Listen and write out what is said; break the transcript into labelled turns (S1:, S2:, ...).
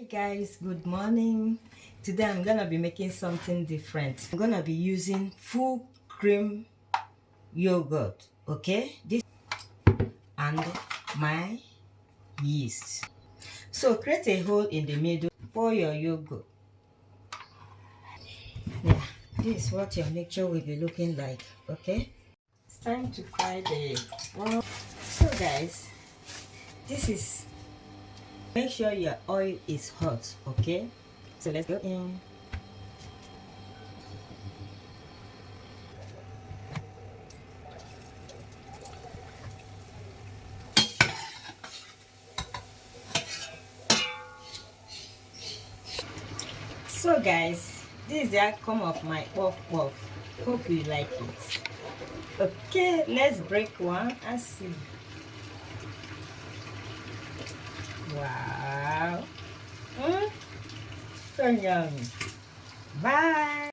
S1: Hey guys, good morning. Today I'm gonna be making something different. I'm gonna be using full cream yogurt, okay? This and my yeast. So create a hole in the middle, pour your yogurt. Yeah, this is what your mixture will be looking like, okay? It's time to fry the well. So guys, this is, make sure your oil is hot, okay? So let's go in. So guys, this is the outcome of my puff puff. Hope you like it. Okay, let's break one and see. Wow. So yummy. Bye.